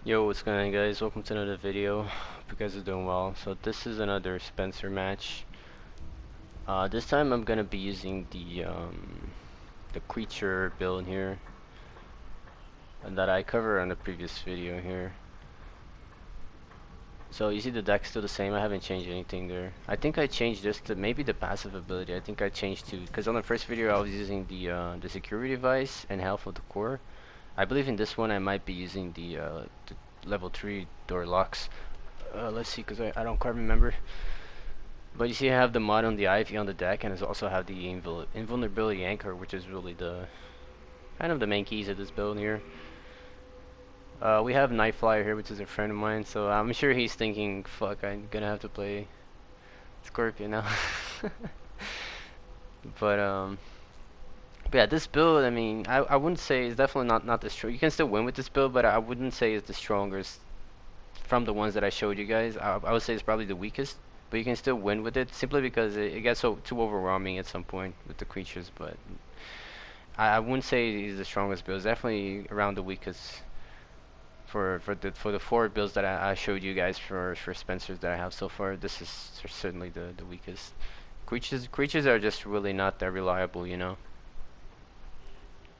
Yo, what's going on, guys? Welcome to another video. Hope you guys are doing well. So this is another Spencer match. This time I'm gonna be using the creature build here that I covered on the previous video here. So you see the deck's still the same. I haven't changed anything there. I think I changed this to maybe the passive ability. I think I changed to, because on the first video I was using the security device and health of the core. I believe in this one I might be using the level 3 door locks. Let's see, because I don't quite remember. But you see I have the mod on the Ivy on the deck, and I also have the invulnerability anchor, which is really the kind of the main keys of this build here. We have Night Flyer here, which is a friend of mine, so I'm sure he's thinking, fuck, I'm gonna have to play Scorpion now. but but yeah, this build, I mean, I wouldn't say it's definitely not the strong. You can still win with this build, but I wouldn't say it's the strongest from the ones that I showed you guys. I would say it's probably the weakest, but you can still win with it simply because it gets so too overwhelming at some point with the creatures. But I wouldn't say he's the strongest build. It's definitely around the weakest for the four builds that I showed you guys for Spencers that I have so far. This is certainly the weakest. Creatures are just really not that reliable, you know.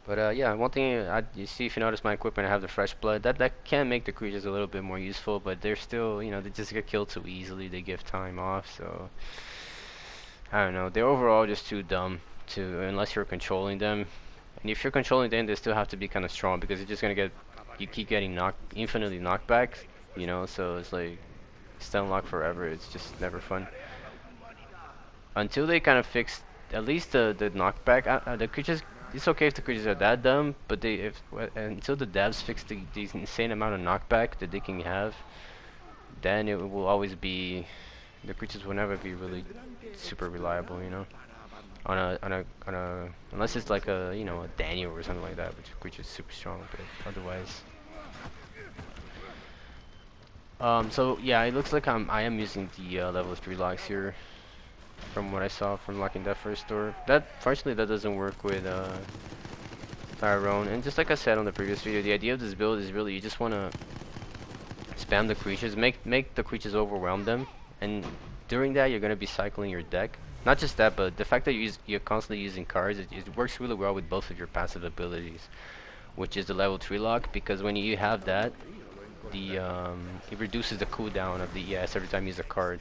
But yeah, one thing you see, if you notice my equipment, I have the fresh blood. That can make the creatures a little bit more useful, but they're still, you know, they just get killed too easily. They give time off, so I don't know. They're overall just too dumb to, unless you're controlling them. And if you're controlling them, they still have to be kind of strong because you're just gonna get, you keep getting infinitely knockbacks, you know. So it's like stun lock forever. It's just never fun until they kind of fix at least the knockback. The creatures, it's okay if the creatures are that dumb, but until the devs fix these insane amount of knockback that they can have, then it will always be, the creatures will never be really super reliable, you know. Unless it's like a, you know, a Daniel or something like that, which creature is super strong, but otherwise. So yeah, it looks like I am using the level 3 locks here, from what I saw from locking that first door. Fortunately that doesn't work with Tyrone. And just like I said on the previous video, the idea of this build is really you just want to spam the creatures, make the creatures overwhelm them, and during that you're gonna be cycling your deck. Not just that, but the fact that you're constantly using cards, it works really well with both of your passive abilities, which is the level 3 lock, because when you have that, it reduces the cooldown of the ES every time you use a card.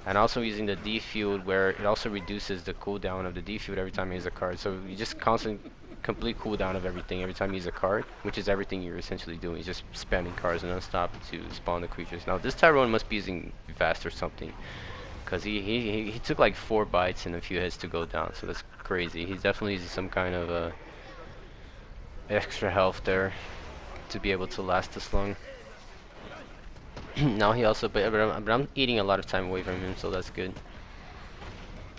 And also using the D-Field, where it also reduces the cooldown of the D-Field every time you use a card. So you just complete cooldown of everything every time you use a card, which is everything you're essentially doing. You're just spamming cards non-stop to spawn the creatures. Now this Tyrone must be using Vast or something, because he took like 4 bites and a few hits to go down, so that's crazy. He's definitely using some kind of extra health there to be able to last this long. Now he also, but I'm eating a lot of time away from him, so that's good.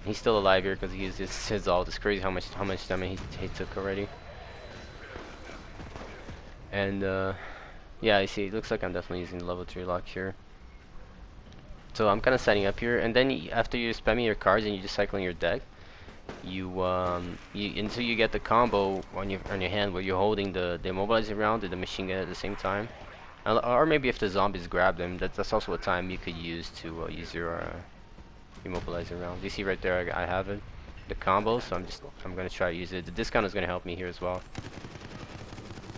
He's still alive here because he used his ult. It's crazy how much damage he took already. And yeah, you see, it looks like I'm definitely using the level 3 lock here. So I'm kind of setting up here, and then after you're spamming your cards and you're just cycling your deck, you until you get the combo on your hand where you're holding the immobilizing round and the machine gun at the same time. Or maybe if the zombies grab them, that's also a time you could use to use your immobilizer round. You see right there, I have it, the combo. So I'm gonna try to use it. The discount is gonna help me here as well.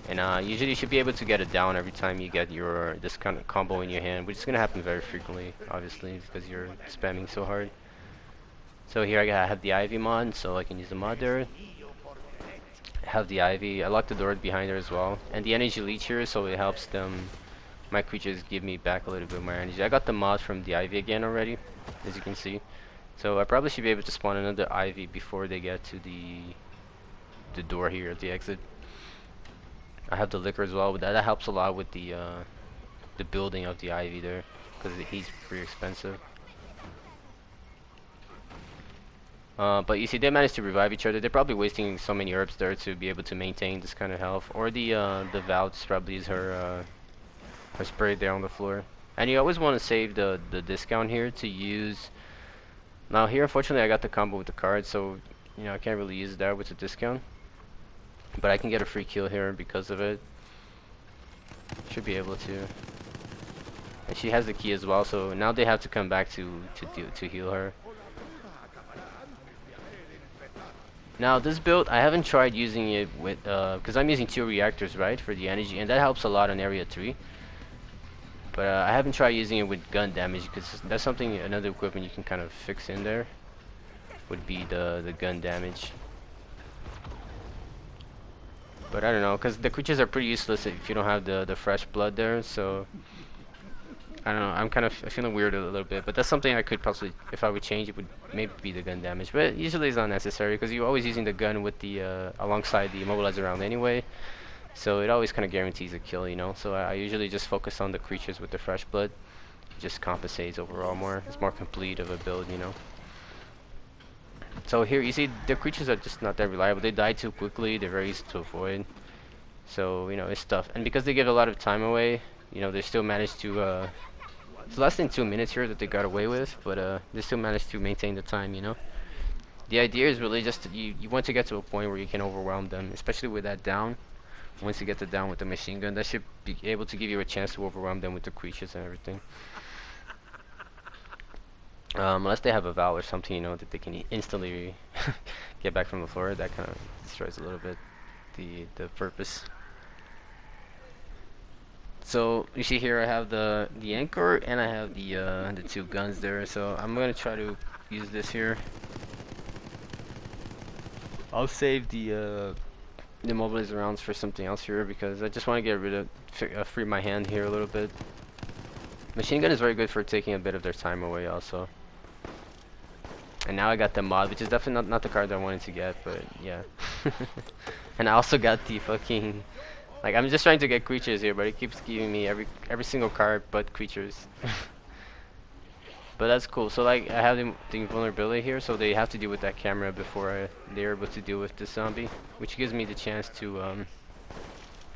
And usually you should be able to get it down every time you get your this kind of combo in your hand, which is gonna happen very frequently, obviously, because you're spamming so hard. So here I have the Ivy mod, so I can use the mod there. I have the Ivy. I locked the door behind her as well, and the energy leech here, so it helps them. My creatures give me back a little bit more energy. I got the mod from the Ivy again already, as you can see. So I probably should be able to spawn another Ivy before they get to the door here at the exit. I have the liquor as well, but that helps a lot with the building of the Ivy there, because he's pretty expensive. But you see, they managed to revive each other. They're probably wasting so many herbs there to be able to maintain this kind of health. Or the Val just probably use her spray there on the floor. And you always want to save the discount here to use. Now here, unfortunately, I got the combo with the card, so you know I can't really use that with the discount. But I can get a free kill here because of it. Should be able to. And she has the key as well, so now they have to come back to heal her. Now this build, I haven't tried using it with, because I'm using 2 reactors, right, for the energy, and that helps a lot on area 3. But I haven't tried using it with gun damage, because that's something, another equipment you can kind of fix in there, would be the gun damage. But I don't know, because the creatures are pretty useless if you don't have the fresh blood there, so I don't know, I'm kind of feeling weird a little bit, but that's something I could possibly, if I would change it, would maybe be the gun damage. But usually it's not necessary, because you're always using the gun with the alongside the immobilizer round anyway, so it always kind of guarantees a kill, you know. So I usually just focus on the creatures with the fresh blood. It just compensates overall more. It's more complete of a build, you know. So here you see the creatures are just not that reliable. They die too quickly. They're very easy to avoid. So you know it's tough. And because they give a lot of time away, you know they still manage to. It's less than 2 minutes here that they got away with, but they still managed to maintain the time. You know. The idea is really just you want to get to a point where you can overwhelm them, especially with that down. Once you get the down with the machine gun, that should be able to give you a chance to overwhelm them with the creatures and everything. Unless they have a valve or something, you know, that they can instantly get back from the floor, that kind of destroys a little bit the purpose. So you see here, I have the anchor and I have the 2 guns there. So I'm gonna try to use this here. I'll save the immobilizer rounds for something else here because I just want to get rid of free my hand here a little bit. Machine gun is very good for taking a bit of their time away also. And now I got the mod, which is definitely not the card that I wanted to get, but yeah. And I also got the fucking, like, I'm just trying to get creatures here, but it keeps giving me every single card but creatures. But that's cool. So like I have the invulnerability here, so they have to deal with that camera before they're able to deal with the zombie, which gives me the chance to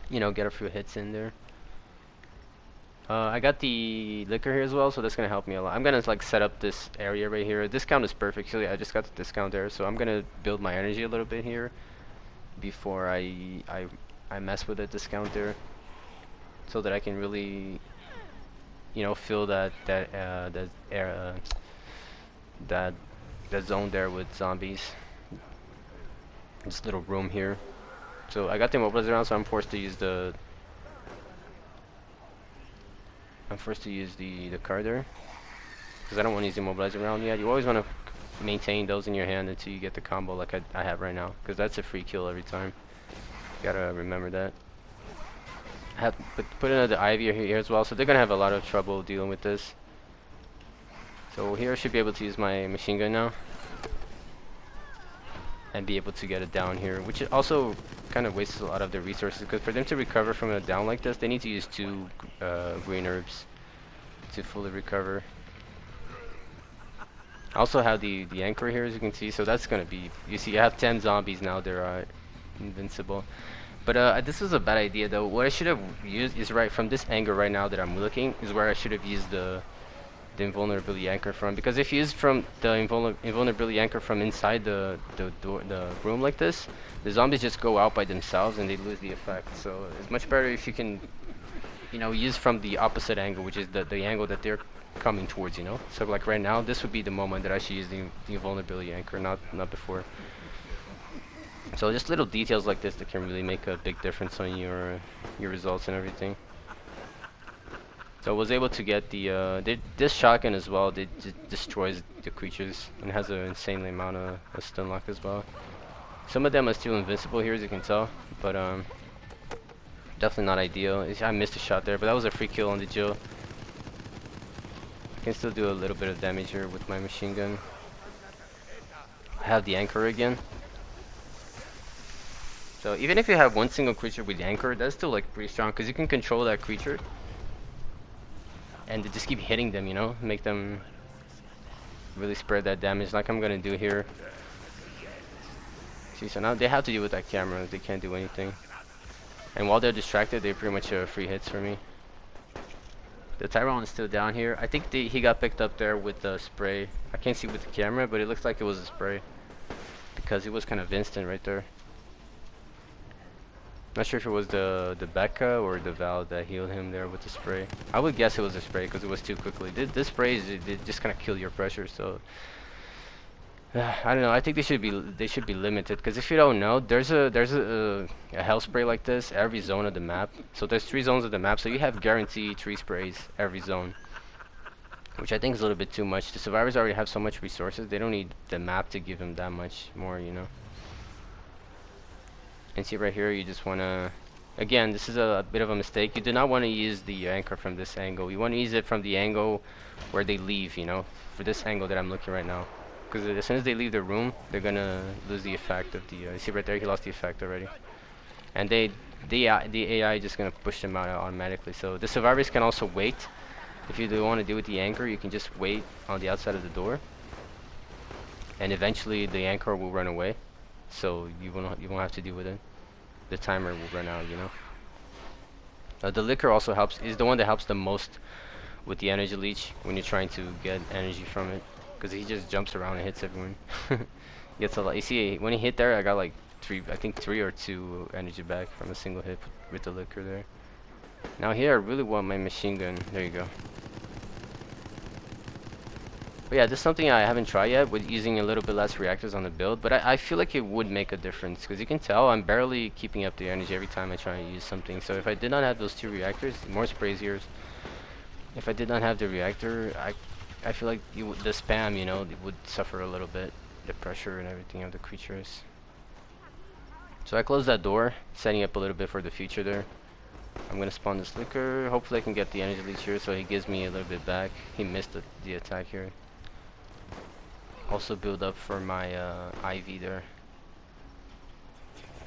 you know, get a few hits in there. I got the liquor here as well, so that's gonna help me a lot. I'm gonna like set up this area right here. Discount is perfect. Actually, I just got the discount there, so I'm gonna build my energy a little bit here before I mess with the discount there, so that I can really, you know, fill that zone there with zombies. This little room here. So I got the immobilizer around, so I'm forced to use the card there, because I don't want to use the immobilizer round yet. You always want to maintain those in your hand until you get the combo like I have right now, because that's a free kill every time. You gotta remember that. I have to put another Ivy here as well, so they're gonna have a lot of trouble dealing with this. So here I should be able to use my machine gun now and be able to get it down here, which also kind of wastes a lot of their resources, because for them to recover from a down like this, they need to use 2 green herbs to fully recover. I also have the anchor here, as you can see, so that's gonna be, you see I have 10 zombies now. They're invincible. But this was a bad idea though. What I should have used is right from this angle right now that I'm looking is where I should have used the invulnerability anchor from, because if you use from the invulnerability anchor from inside the room like this, the zombies just go out by themselves and they lose the effect. So it's much better if you can, you know, use from the opposite angle, which is the angle that they're coming towards, you know. So like right now, this would be the moment that I should use the invulnerability anchor, not before. So just little details like this that can really make a big difference on your results and everything. So I was able to get this shotgun as well. It destroys the creatures and has an insane amount of stun lock as well. Some of them are still invincible here, as you can tell, but definitely not ideal. I missed a shot there, but that was a free kill on the Jill. I can still do a little bit of damage here with my machine gun. I have the anchor again. So even if you have one single creature with the anchor, that's still like pretty strong, because you can control that creature and just keep hitting them, you know, make them really spread that damage like I'm gonna do here. See, so now they have to deal with that camera. They can't do anything, and while they're distracted, they're pretty much free hits for me. The Tyrone is still down here. I think he got picked up there with the spray. I can't see with the camera, but it looks like it was a spray, because it was kind of instant right there. Not sure if it was the Becca or the Val that healed him there with the spray. I would guess it was the spray because it was too quickly. This spray it just kind of kill your pressure. So I don't know. I think they should be limited because if you don't know, there's a hell spray like this every zone of the map. So there's 3 zones of the map. So you have guaranteed 3 sprays every zone, which I think is a little bit too much. The survivors already have so much resources. They don't need the map to give them that much more, you know. And see right here, you just want to, again, this is a bit of a mistake. You do not want to use the anchor from this angle. You want to use it from the angle where they leave, you know, for this angle that I'm looking right now. Because as soon as they leave the room, they're going to lose the effect of the, you see right there, he lost the effect already. And the AI just going to push them out automatically. So the survivors can also wait. If you do want to do with the anchor, you can just wait on the outside of the door. And eventually the anchor will run away. So you won't have to deal with it. The timer will run out, you know. The liquor also helps, is the one that helps the most with the energy leech when you're trying to get energy from it, because he just jumps around and hits everyone. Gets a lot. You see, when he hit there, I got like 3, I think 3 or 2 energy back from a single hit with the liquor there. Now here, I really want my machine gun. There you go. But yeah, this is something I haven't tried yet with using a little bit less reactors on the build, but I feel like it would make a difference because you can tell I'm barely keeping up the energy every time I try to use something. So if I did not have those 2 reactors, more sprays here. If I did not have the reactor, I feel like the spam, you know, it would suffer a little bit, the pressure and everything of the creatures. So I closed that door, setting up a little bit for the future there. I'm gonna spawn this liquor. Hopefully I can get the energy leech here so he gives me a little bit back. He missed the attack here. Also build up for my IV there.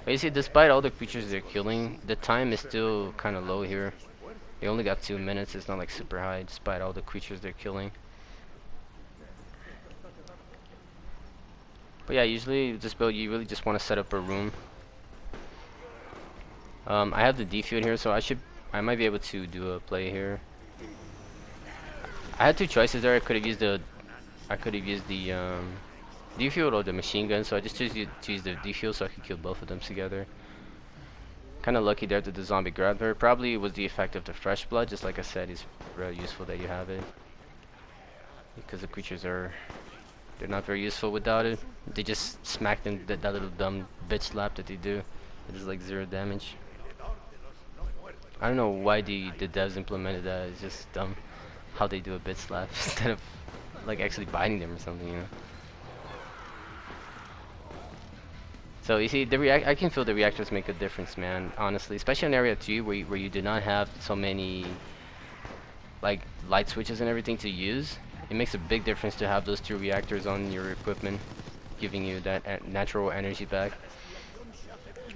But you see, despite all the creatures they're killing, the time is still kind of low here. They only got 2 minutes. It's not like super high despite all the creatures they're killing. But yeah, usually this build you really just want to set up a room. I have the defute here, so I might be able to do a play here. I had 2 choices there. I could have used the defuse or the machine gun, so I just chose to use the defuse so I could kill both of them together. Kind of lucky there that the zombie grabbed her. Probably was the effect of the fresh blood, just like I said, it's very useful that you have it. Because the creatures they're not very useful without it. They just smack them, that little dumb bitch slap that they do. It is like 0 damage. I don't know why the devs implemented that, it's just dumb how they do a bitch slap instead of like actually biting them or something, you know. So you see, I can feel the reactors make a difference, man. Honestly, especially in area 2 where you do not have so many like light switches and everything to use. It makes a big difference to have those 2 reactors on your equipment, giving you that natural energy back.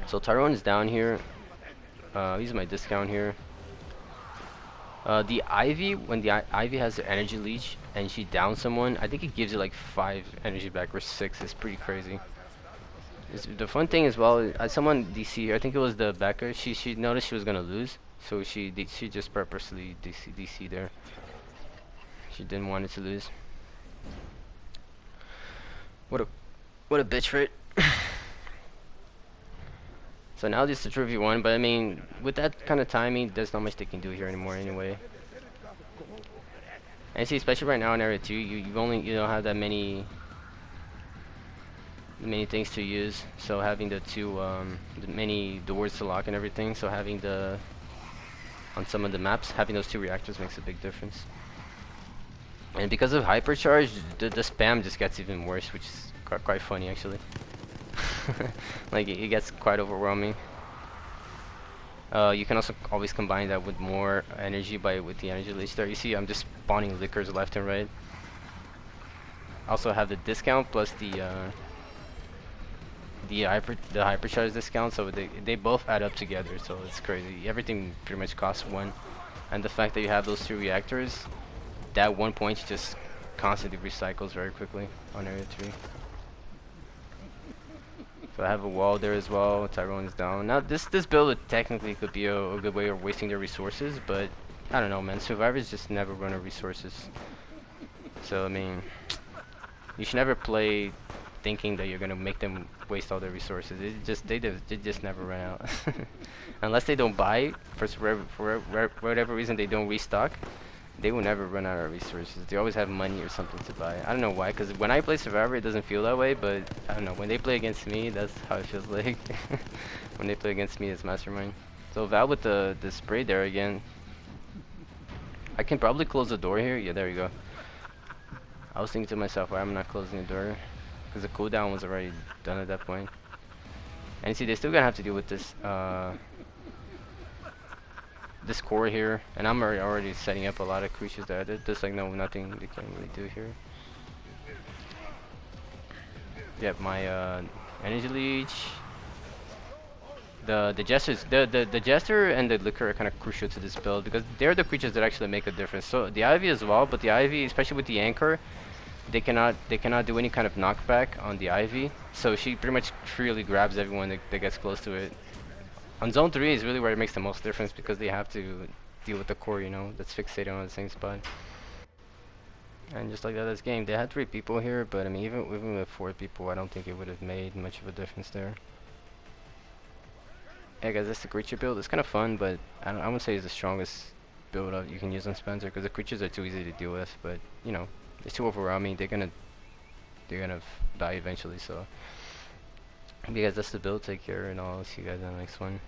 So Tyrone is down here. Use my discount here. The Ivy, when the Ivy has the energy leech and she downs someone, I think it gives you like 5 energy back or 6. It's pretty crazy. The fun thing as well, someone DC, I think it was the Becca, she noticed she was gonna lose, so she just purposely DC there. She didn't want it to lose. What a bitch, right? So now this is 3v1, but I mean, with that kind of timing, there's not much they can do here anymore anyway. And see, especially right now in area 2, you don't have that many things to use. So having the many doors to lock and everything. So having on some of the maps, having those 2 reactors makes a big difference. And because of hypercharge, the spam just gets even worse, which is quite funny actually. Like it gets quite overwhelming. You can also always combine that with more energy with the energy leech there. You see, I'm just spawning liquors left and right. Also have the discount plus the hypercharge discount, so they both add up together. So it's crazy. Everything pretty much costs 1, and the fact that you have those 2 reactors, that 1 point just constantly recycles very quickly on area 3. So I have a wall there as well. Tyrone is down. Now this build technically could be a good way of wasting their resources, but I don't know, man. Survivors just never run out of resources. So I mean, you should never play thinking that you're gonna make them waste all their resources. They just never run out. Unless they don't buy for whatever reason they don't restock. They will never run out of resources. They always have money or something to buy. I don't know why, because when I play Survivor, it doesn't feel that way, but I don't know. When they play against me, that's how it feels like. When they play against me as Mastermind. So Val with the spray there again. I can probably close the door here. Yeah, there you go. I was thinking to myself, why am I not closing the door? Because the cooldown was already done at that point. And you see, they're still gonna have to deal with this this core here, and I'm already setting up a lot of creatures there. There's like nothing they can really do here. Yep, my energy leech. The jesters, the jester and the liquor are kind of crucial to this build because they're the creatures that actually make a difference. So the ivy as well, but the ivy, especially with the anchor, they cannot do any kind of knockback on the ivy. So she pretty much freely grabs everyone that gets close to it. On zone 3 is really where it makes the most difference because they have to deal with the core, you know, that's fixated on the same spot. And just like that, this game, they had 3 people here, but I mean, even with 4 people, I don't think it would have made much of a difference there. Yeah, guys, that's the creature build. It's kind of fun, but I wouldn't say it's the strongest build up you can use on Spencer because the creatures are too easy to deal with. But you know, it's too overwhelming. They're gonna die eventually. So, but guys, that's the build. Take care, and I'll see you guys in the next one.